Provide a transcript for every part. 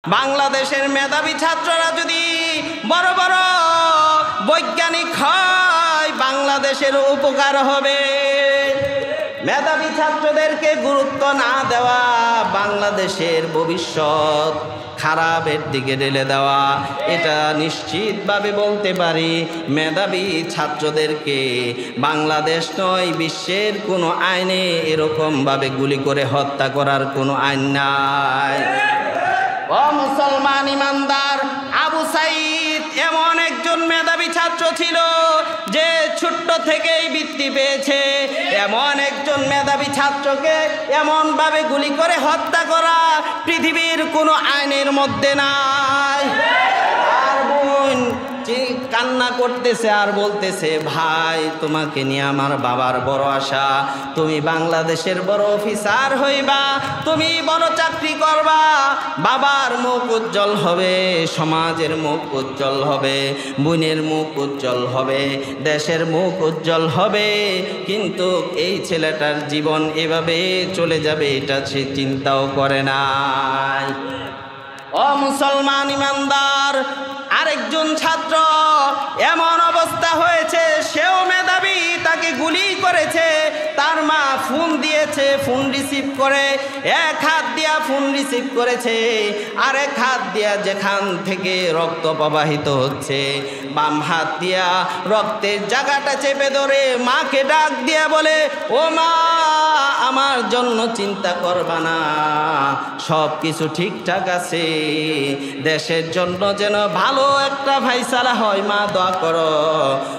বাংলাদেশের মেধাবী ছাত্ররা যদি বড় বড় বৈজ্ঞানিক হয় বাংলাদেশের উপকার হবে। মেধাবী ছাত্রদেরকে গুরুত্ব না দেওয়া বাংলাদেশের ভবিষ্যৎ খারাপের দিকে ঠেলে দেওয়া, এটা নিশ্চিতভাবে বলতে পারি। মেধাবী ছাত্রদেরকে বাংলাদেশ নয় বিশ্বের কোনো আইনে এরকমভাবে গুলি করে হত্যা করার কোনো আইন নাই। ও মুসলমান ইমানদার, আবু সাইদ এমন একজন মেধাবী ছাত্র ছিল যে ছোট্ট থেকেই বৃত্তি পেয়েছে। এমন একজন মেধাবী ছাত্রকে এমনভাবে গুলি করে হত্যা করা পৃথিবীর কোনো আইনের মধ্যে নাই। আর বোন কান্না করতেছে আর বলতেছে, ভাই তোমাকে নিয়ে আমার বাবার বড় আশা, তুমি বাংলাদেশের বড় অফিসার হইবা, তুমি বড় চাকরি করবা, বাবার মুখ উজ্জ্বল হবে, সমাজের মুখ উজ্জ্বল হবে, বোনের মুখ উজ্জ্বল হবে, দেশের মুখ উজ্জ্বল হবে। কিন্তু এই ছেলেটার জীবন এভাবে চলে যাবে এটা সে চিন্তাও করে নাই। ও মুসলমান ইমানদার, আরেকজন ছাত্র এমন অবস্থা হয়েছে, সেও মেধাবী, তাকে গুলি করেছে। তার মা ফোন দিয়েছে, ফোন রিসিভ করে এক হাত দিয়া ফোন রিসিভ করেছে, আরেক হাত দিয়া যেখান থেকে রক্ত প্রবাহিত হচ্ছে বাম হাত দিয়া রক্তের জায়গাটা চেপে ধরে মাকে ডাক দিয়া বলে, ও মা আমার জন্য চিন্তা করবা না, সব কিছু ঠিকঠাক আছে, দেশের জন্য যেন ভালো একটা ফায়সালা হয়, মা দোয়া করো,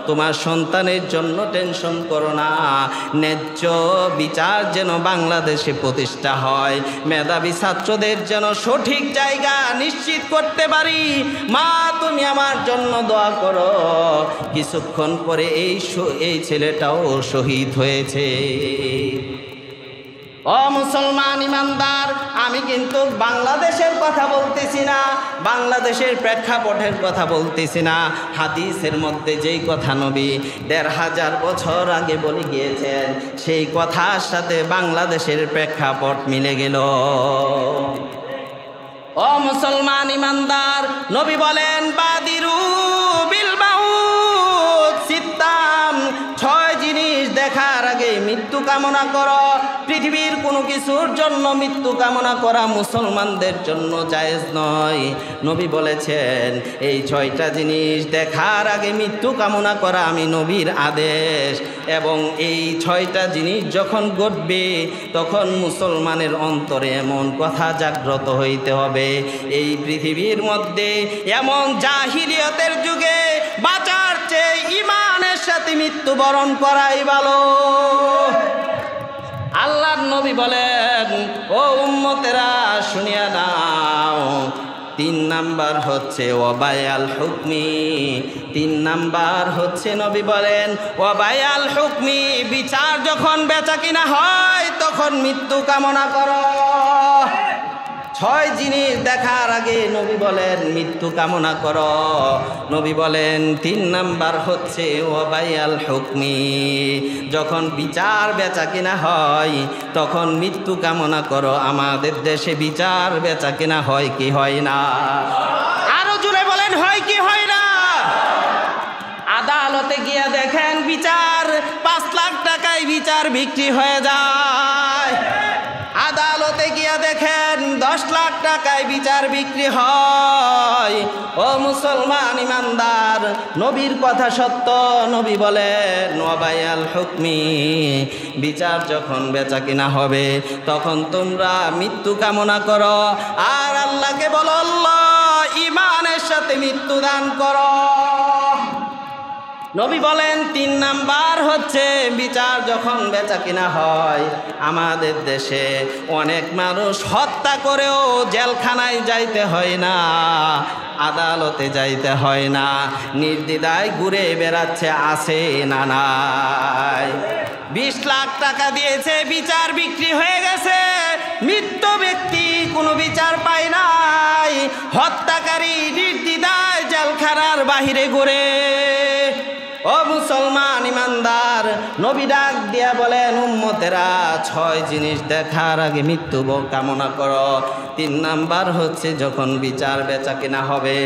তোমার সন্তানের জন্য টেনশন করো না, ন্যায্য বিচার যেন বাংলাদেশে প্রতিষ্ঠা হয়, মেধাবী ছাত্রদের যেন সঠিক জায়গা নিশ্চিত করতে পারি, মা তুমি আমার জন্য দোয়া করো। কিছুক্ষণ পরে এই ছেলেটাও শহীদ হয়েছে। ও মুসলমান ইমানদার, আমি কিন্তু বাংলাদেশের কথা বলতেছি না, বাংলাদেশের প্রেক্ষাপটের কথা বলতেছি না। হাদিসের মধ্যে যেই কথা নবী ১৫০০ বছর আগে বলে গিয়েছেন, সেই কথার সাথে বাংলাদেশের প্রেক্ষাপট মিলে গেল। ও মুসলমান ইমানদার, নবী বলেন, বাদিরু বিল মাউত সিত্তাম, ৬ জিনিস দেখার আগে মৃত্যু কামনা করো। পৃথিবীর কোনো কিছুর জন্য মৃত্যু কামনা করা মুসলমানদের জন্য জায়েজ নয়। নবী বলেছেন, এই ৬টা জিনিস দেখার আগে মৃত্যু কামনা করা আমি নবীর আদেশ। এবং এই ৬টা জিনিস যখন ঘটবে তখন মুসলমানের অন্তরে এমন কথা জাগ্রত হইতে হবে, এই পৃথিবীর মধ্যে এমন জাহিলিয়তের যুগে বাঁচার চেয়ে ঈমানের সাথে মৃত্যুবরণ করাই ভালো। আল্লাহর নবী বলেন, ও উম্মতেরা শুনিয়া নাও, ৩ নাম্বার হচ্ছে ওয়াবায়াল হুকমি। ৩ নাম্বার হচ্ছে নবী বলেন ওয়াবায়াল হুকমি, বিচার যখন বেচা কিনা হয় তখন মৃত্যু কামনা করো। ৬ জিনিস দেখার আগে নবী বলেন মৃত্যু কামনা করো। নবী বলেন ৩ নাম্বার হচ্ছে ওয়াবায়াল হুকমি, যখন বিচার বেচা কিনা হয় তখন মৃত্যু কামনা করো। আমাদের দেশে বিচার বেচা কিনা হয় কি হয় না? আরো জোরে বলেন, হয় কি হয় না? আদালতে গিয়া দেখেন বিচার ৫ লাখ টাকায় বিচার বিক্রি হয়ে যায়। আদালতে গিয়া দেখেন ১০ লাখ টাকায় বিচার বিক্রি হয়। ও মুসলমান ইমানদার, নবীর কথা সত্য। নবী বলেন ওয়াবায়াল হুকমি, বিচার যখন বেচা কিনা হবে তখন তোমরা মৃত্যু কামনা করো আর আল্লাহকে বলো, আল্লাহ ঈমানের সাথে মৃত্যু দান করো। নবী বলেন ৩ নাম্বার হচ্ছে বিচার যখন বেচা কিনা হয়। আমাদের দেশে অনেক মানুষ হত্যা করেও জেলখানায় যাইতে হয় না, আদালতে যাইতে হয় না, নির্দ্বিধায় ঘুরে বেড়াচ্ছে, আছে না নাই? ২০ লাখ টাকা দিয়েছে, বিচার বিক্রি হয়ে গেছে, মৃত ব্যক্তি কোনো বিচার পায় নাই, হত্যাকারী নির্দ্বিধায় জেলখানার বাহিরে ঘুরে। ও ও মুসলমান ইমানদার, নবী ডাক দিয়া বলেন, উম্মতেরা 6 জিনিস দেখার আগে মৃত্যু কামনা করো। 3 নাম্বার হচ্ছে যখন বিচার বেচাকেনা হবে।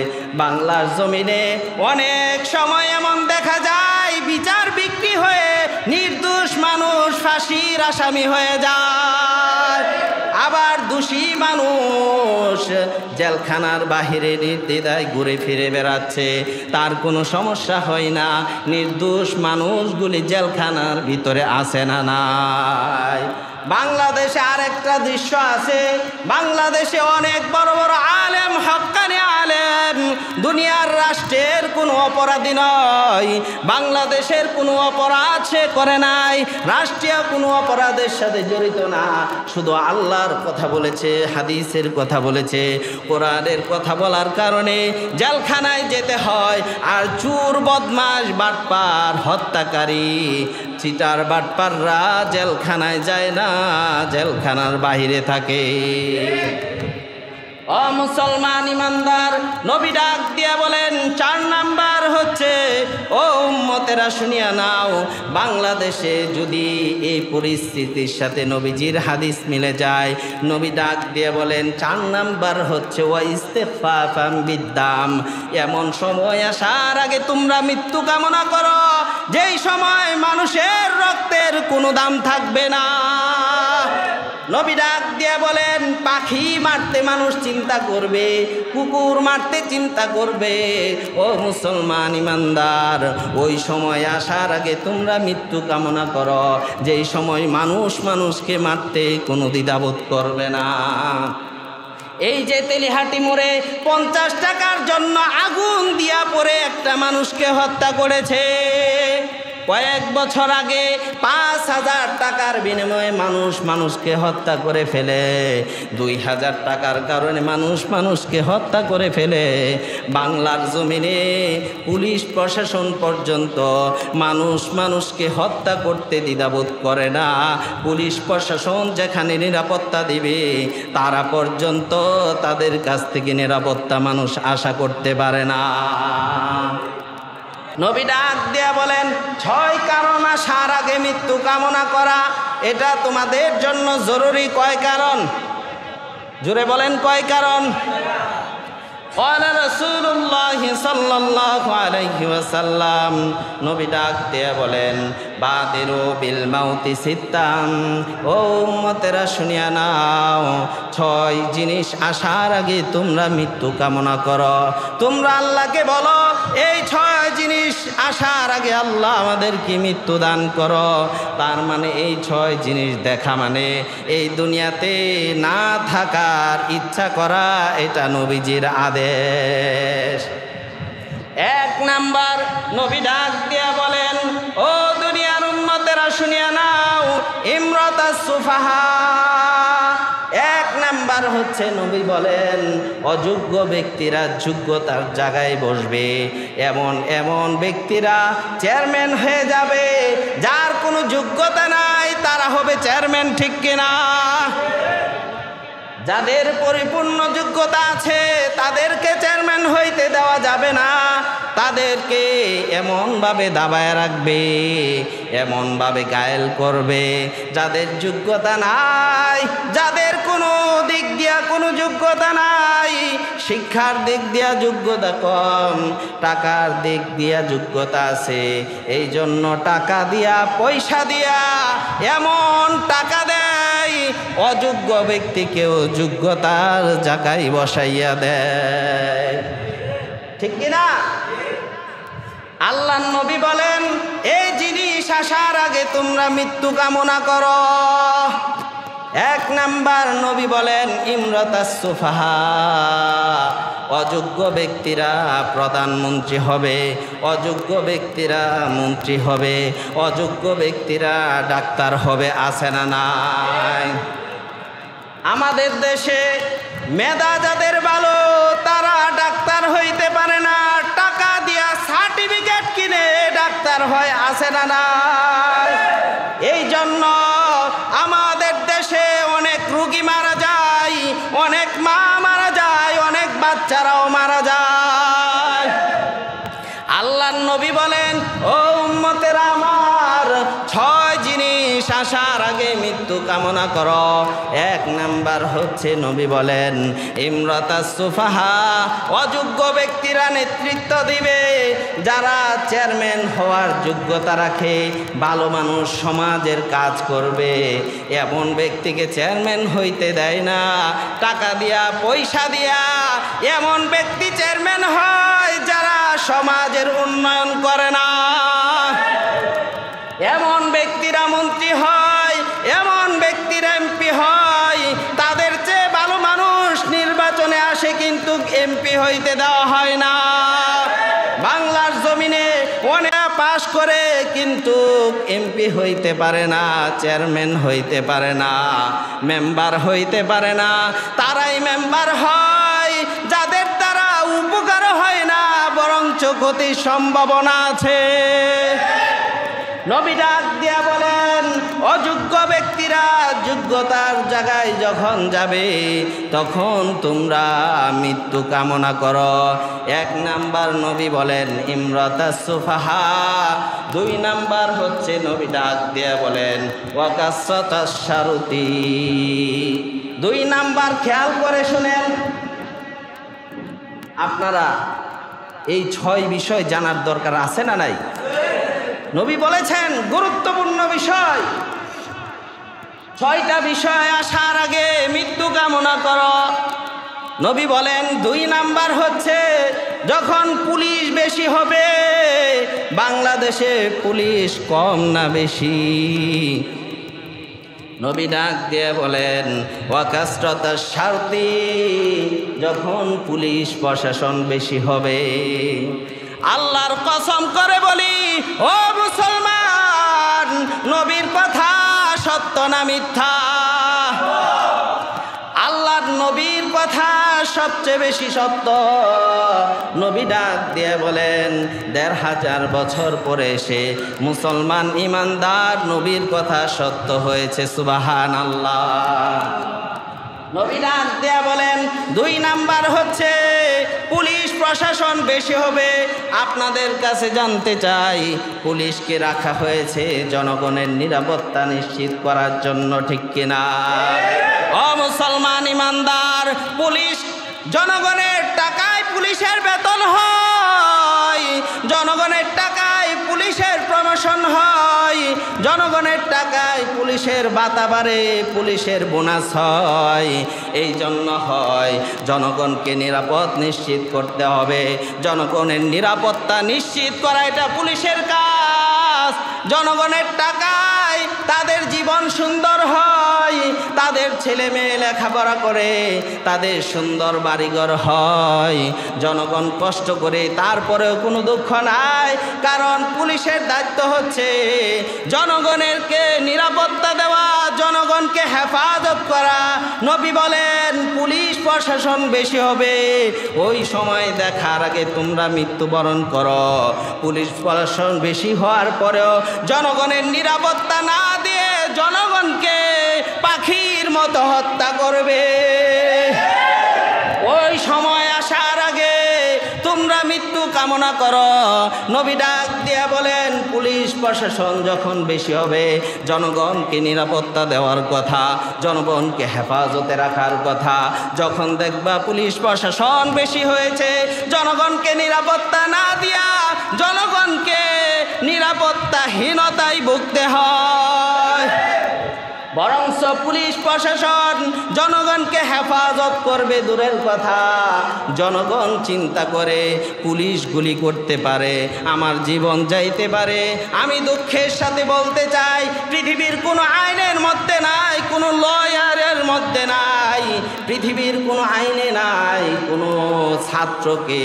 বাংলার জমিনে অনেক সময় এমন দেখা যায় বিচার বিক্রি হয়ে নির্দোষ মানুষ ফাঁসির আসামি হয়ে যায়, আবার দোষী মানুষ জেলখানার বাহিরে নির্দ্বিধায় ঘুরে ফিরে বেড়াচ্ছে, তার কোনো সমস্যা হয় না। নির্দোষ মানুষগুলি জেলখানার ভিতরে আসে না নাই। বাংলাদেশে আরেকটা দৃশ্য আছে, বাংলাদেশে অনেক বড় বড় আলেম, হক্কানি আলেম, দুনিয়ার রাষ্ট্রের কোনো অপরাধী নয়, বাংলাদেশের কোনো অপরাধ সে করে নাই, রাষ্ট্রীয় কোনো অপরাধের সাথে জড়িত না, শুধু আল্লাহর কথা বলেছে, হাদিসের কথা বলেছে, কোরআনের কথা বলার কারণে জেলখানায় যেতে হয়। আর চোর, বদমাশ, বাটপার, হত্যাকারী, চিটার বাটপাররা জেলখানায় যায় না, জেলখানার বাহিরে থাকে। ও মুসলমান ইমানদার, নবী ডাক দিয়া বলেন 4 নাম্বার হচ্ছে, ও উম্মতেরা শুনিয়া নাও, বাংলাদেশে যদি এই পরিস্থিতির সাথে নবীজির হাদিস মিলে যায়, নবী ডাক দিয়া বলেন 4 নাম্বার হচ্ছে ওয়া ইস্তিগফাফাম বিদ্দাম, এমন সময় আসার আগে তোমরা মৃত্যু কামনা করো যেই সময় মানুষের রক্তের কোনো দাম থাকবে না। নবী ডাক দিয়ে বলেন, পাখি মারতে মানুষ চিন্তা করবে, কুকুর মারতে চিন্তা করবে। ও মুসলমান ইমানদার, ওই সময় আসার আগে তোমরা মৃত্যু কামনা করো যেই সময় মানুষ মানুষকে মারতে কোনো দ্বিধাবোধ করবে না। এই যে তেলিহাটি মোড়ে 50 টাকার জন্য আগুন দিয়া পড়ে একটা মানুষকে হত্যা করেছে, কয়েক বছর আগে 5,000 টাকার বিনিময়ে মানুষ মানুষকে হত্যা করে ফেলে, 2,000 টাকার কারণে মানুষ মানুষকে হত্যা করে ফেলে। বাংলার জমিনে পুলিশ প্রশাসন পর্যন্ত মানুষ মানুষকে হত্যা করতে দ্বিধাবোধ করে না। পুলিশ প্রশাসন যেখানে নিরাপত্তা দিবে, তারা পর্যন্ত তাদের কাছ থেকে নিরাপত্তা মানুষ আশা করতে পারে না। নবী ডাক দিয়া বলেন, 6 কারণ আসার আগে মৃত্যু কামনা করা, এটা তোমাদের জন্য জরুরি। কয় কারণ? জোরে বলেন, কয় কারণ? قال رسول الله صلى الله عليه وسلم, নবী ডাক দিয়া বলেন, বাদিরু বিল মাউতি সিত্তাম, ও উম্মতেরা শুনিয়া নাও, 6 জিনিস আসার আগে তোমরা মৃত্যু কামনা করো। তোমরা আল্লাহকে বলো, এই 6 জিনিস আসার আগে আল্লাহ আমাদেরকে মৃত্যু দান করো। তার মানে এই 6 জিনিস দেখা মানে এই দুনিয়াতে না থাকার ইচ্ছা করা, এটা নবীজির আদেশ। 1 নাম্বার, নবী ডাক দিয়া বলেন, ও দুনিয়ার উম্মতেরা শুনিয়া নাও, ইমরাতাস সুফাহা, 1 নাম্বার হচ্ছে নবী বলেন, অযোগ্য ব্যক্তিরা যোগ্যতার জায়গায় বসবে। এমন এমন ব্যক্তিরা চেয়ারম্যান হয়ে যাবে, যার কোনো যোগ্যতা নাই তারা হবে চেয়ারম্যান, ঠিক কিনা? যাদের পরিপূর্ণ যোগ্যতা আছে তাদেরকে চেয়ারম্যান হইতে দেওয়া যাবে না, তাদেরকে এমনভাবে দাবায় রাখবে, এমনভাবে ঘায়েল করবে। যাদের যোগ্যতা নাই, যাদের কোনো দিক দিয়া কোনো যোগ্যতা নাই, শিক্ষার দিক দিয়া যোগ্যতা কম, টাকার দিক দিয়া যোগ্যতা আছে, এই জন্য টাকা দিয়া, পয়সা দিয়া এমন টাকা দেয়, অযোগ্য ব্যক্তিকেও যোগ্যতার জায়গায় বসাইয়া দেয়, ঠিক কিনা? আল্লাহর নবী বলেন, এই জিনিস আসার আগে তোমরা মৃত্যু কামনা করো। 1 নাম্বার, নবী বলেন, ইমরাতাস সুফাহা, অযোগ্য ব্যক্তিরা প্রধানমন্ত্রী হবে, অযোগ্য ব্যক্তিরা মন্ত্রী হবে, অযোগ্য ব্যক্তিরা ডাক্তার হবে, আছে না নাই? আমাদের দেশে মেধা যাদের ভালো তারা ডাক্তার হইতে পারে না, টাকা দিয়া সার্টিফিকেট কিনে ডাক্তার হয়, আছে না নাই? এই জন্য আমাদের দেশে অনেক রোগী মারা যায়, অনেক মা মারা যায়, অনেক বাচ্চারাও মারা যায়। আল্লাহর নবী বলেন, ও আসার আগে মৃত্যু কামনা করো। এক নাম্বার হচ্ছে নবী বলেন ইমরাতাস সুফাহা, অযোগ্য ব্যক্তিরা নেতৃত্ব দিবে। যারা চেয়ারম্যান হওয়ার যোগ্যতা রাখে, ভালো মানুষ, সমাজের কাজ করবে, এমন ব্যক্তিকে চেয়ারম্যান হইতে দেয় না। টাকা দিয়া, পয়সা দিয়া এমন ব্যক্তি চেয়ারম্যান হয় যারা সমাজের উন্নয়ন করে না। এমন ব্যক্তিরা মন্ত্রী হয়, এমন ব্যক্তিরা এমপি হয়। তাদের চেয়ে ভালো মানুষ নির্বাচনে আসে কিন্তু এমপি হইতে দেওয়া হয় না। বাংলার জমিনে অনেক পাশ করে কিন্তু এমপি হইতে পারে না, চেয়ারম্যান হইতে পারে না, মেম্বার হইতে পারে না। তারাই মেম্বার হয় যাদের দ্বারা উপকার হয় না, বরঞ্চ ক্ষতির সম্ভাবনা আছে। নবী ডাক দিয়া বলেন অযোগ্য ব্যক্তিরা যোগ্যতার জায়গায় যখন যাবে তখন তোমরা মৃত্যু কামনা করো। এক নাম্বার নবী বলেন ইমরাতাস সুফাহা। দুই নাম্বার হচ্ছে নবী ডাক দিয়া বলেন ওয়াকাসসাতাস শারুতি। দুই নাম্বার খেয়াল করে শুনেন, আপনারা এই 6 বিষয় জানার দরকার আছে না নাই? নবী বলেছেন গুরুত্বপূর্ণ বিষয়। 6টা বিষয় আসার আগে মৃত্যু কামনা করো। নবী বলেন 2 নাম্বার হচ্ছে যখন পুলিশ বেশি হবে, বাংলাদেশে পুলিশ কম না বেশি? নবী ডাক দিয়ে বলেন ওয়াকাসরাতাস শারতি, যখন পুলিশ প্রশাসন বেশি হবে। আল্লাহর কসম করে বলি ও মুসলমান, নবীর কথা সত্য না মিথ্যা? আল্লাহর নবীর কথা সবচেয়ে বেশি সত্য। নবী ডাক দিয়ে বলেন 1500 বছর পরে এসে মুসলমান ইমানদার নবীর কথা সত্য হয়েছে। সুবহানাল্লাহ। নবী ডাক দিয়ে বলেন 2 নাম্বার হচ্ছে পুলিশ প্রশাসন বেশি হবে। আপনাদের কাছে জানতে চাই, পুলিশকে রাখা হয়েছে জনগণের নিরাপত্তা নিশ্চিত করার জন্য, ঠিক কিনা? ও মুসলমান ইমানদার, পুলিশ জনগণের টাকায় পুলিশের বেতন হয়, জনগণের টাকায় পুলিশের প্রমোশন হয়, জনগণের টাকায় পুলিশের ভাতা বাড়ে, পুলিশের বোনাস হয়। এই জন্য হয় জনগণকে নিরাপদ নিশ্চিত করতে হবে। জনগণের নিরাপত্তা নিশ্চিত করা এটা পুলিশের কাজ। জনগণের টাকায় তাদের জীবন সুন্দর হয়, তাদের ছেলে মেয়ে লেখাপড়া করে, তাদের সুন্দর বাড়িঘর হয়। জনগণ কষ্ট করে তারপরেও কোনো দুঃখ নাই, কারণ পুলিশের দায়িত্ব হচ্ছে জনগণেরকে নিরাপত্তা দেওয়া, জনগণকে হেফাজত করা। নবী বলেন পুলিশ প্রশাসন বেশি হবে, ওই সময় দেখার আগে তোমরা মৃত্যুবরণ করো। পুলিশ প্রশাসন বেশি হওয়ার পরেও জনগণের নিরাপত্তা না দিয়ে জনগণকে পাখির মতো হত্যা করবে। ওই সময় আসার আগে তোমরা মৃত্যু কামনা করো। নবী ডাক দিয়ে বলেন পুলিশ প্রশাসন যখন বেশি হবে, জনগণকে নিরাপত্তা দেওয়ার কথা, জনগণকে হেফাজতে রাখার কথা। যখন দেখবা পুলিশ প্রশাসন বেশি হয়েছে, জনগণকে নিরাপত্তা না দিয়া জনগণকে নিরাপত্তাহীনতায় ভুগতে হয়। বরঞ্চ পুলিশ প্রশাসন জনগণকে হেফাজত করবে দূরের কথা, জনগণ চিন্তা করে পুলিশ গুলি করতে পারে, আমার জীবন যাইতে পারে। আমি দুঃখের সাথে বলতে চাই, পৃথিবীর কোনো আইনের মধ্যে নাই, কোনো লয়ারের মধ্যে নাই, পৃথিবীর কোনো আইনে নাই কোনো ছাত্রকে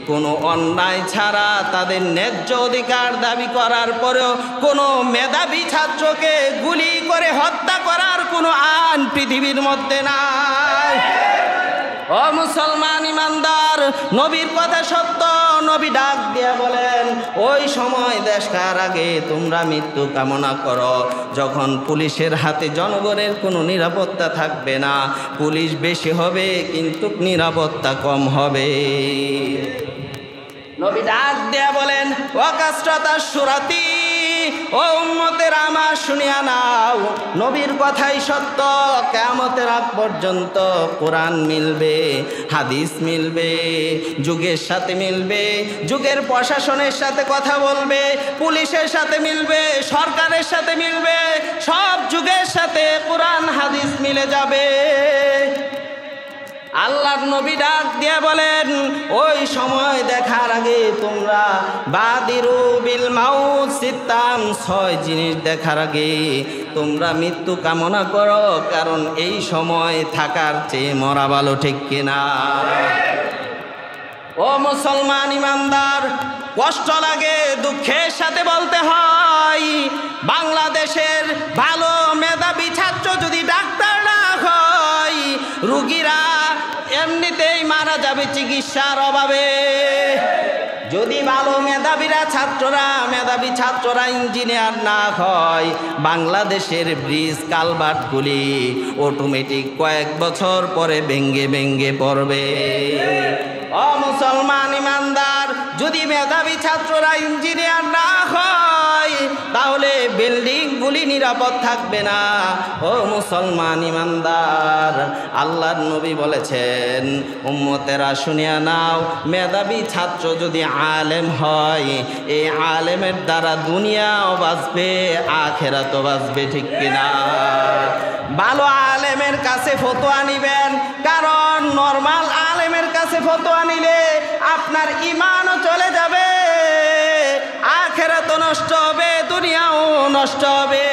কোনো অন্যায় ছাড়া তাদের ন্যায্য অধিকার দাবি করার পরেও কোনো মেধাবী ছাত্রকে গুলি করে হত্যা করার কোনো আইন পৃথিবীর মধ্যে নাই। ও মুসলমান ইমানদার, নবীর কথা সত্য। নবী ডাক দিয়া বলেন ওই সময় দেখার আগে তোমরা মৃত্যু কামনা করো, যখন পুলিশের হাতে জনগণের কোনো নিরাপত্তা থাকবে না। পুলিশ বেশি হবে কিন্তু নিরাপত্তা কম হবে। নবী ডাক দিয়া বলেন ওয়াকাসরাতাস শুরাতি, ও উম্মতের আমার শুনিয়া নাও, নবীর কথাই সত্য। কিয়ামতের আগ পর্যন্ত কোরআন মিলবে, হাদিস মিলবে, যুগের সাথে মিলবে, যুগের প্রশাসনের সাথে কথা বলবে, পুলিশের সাথে মিলবে, সরকারের সাথে মিলবে, সব যুগের সাথে কোরআন হাদিস মিলে যাবে। আল্লাহর নবী ডাক দিয়ে বলেন, ওই সময় দেখার আগে তোমরা বাদিরু বিল মাউত সিত্তান, 6 জিনিস দেখার আগে তোমরা মৃত্যু কামনা করো, কারণ এই সময় থাকার চেয়ে মরা ভালো, ঠিক কিনা? ও মুসলমান ইমানদার, কষ্ট লাগে, দুঃখের সাথে বলতে হয়, বাংলাদেশের ভালো মেধাবী ছাত্র যদি ডাক্তার না হয়, রুগীরা এমনিতেই মারা যাবে চিকিৎসার অভাবে। যদি ভালো মেধাবী ছাত্ররা ইঞ্জিনিয়ার না হয়, বাংলাদেশের ব্রিজ কালভার্টগুলি অটোমেটিক কয়েক বছর পরে ভেঙ্গে পড়বে। ও মুসলমান ইমানদার, যদি মেধাবী ছাত্ররা ইঞ্জিনিয়ার না হয়, তাহলে বিল্ডিংগুলি নিরাপদ থাকবে না। ও মুসলমান ইমানদার, আল্লাহর নবী বলেছেন, উম্মতেরা শুনিয়া নাও, মেধাবী ছাত্র যদি আলেম হয়, এই আলেমের দ্বারা দুনিয়াও বাঁচবে, আখেরাতও বাঁচবে, ঠিক কিনা? ভালো আলেমের কাছে ফতোয়া নিবেন, কারণ নরমাল আলেমের কাছে ফতোয়া নিলে আপনার ঈমানও চলে যাবে, আখেরাতও নষ্ট হবে, দুনিয়াও নষ্ট হবে।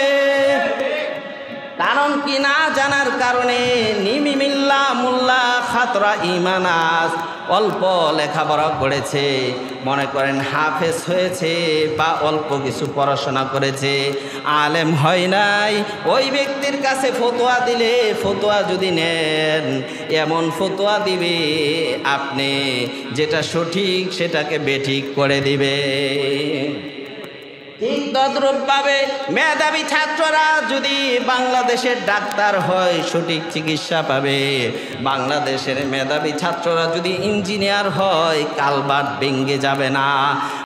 কারণ কি না জানার কারণে নিমিমিল্লা মুল্লা খাতরা ইমানাস, অল্প লেখাপড়া করেছে, মনে করেন হাফেজ হয়েছে বা অল্প কিছু পড়াশোনা করেছে, আলেম হয় নাই, ওই ব্যক্তির কাছে ফতোয়া দিলে, ফতোয়া যদি নেন, এমন ফতোয়া দিবে আপনি যেটা সঠিক সেটাকে বেঠিক করে দিবে। ঠিক তদ্রূপভাবে মেধাবী ছাত্ররা যদি বাংলাদেশের ডাক্তার হয়, সঠিক চিকিৎসা পাবে। বাংলাদেশের মেধাবী ছাত্ররা যদি ইঞ্জিনিয়ার হয়, কালভার্ট ভেঙে যাবে না।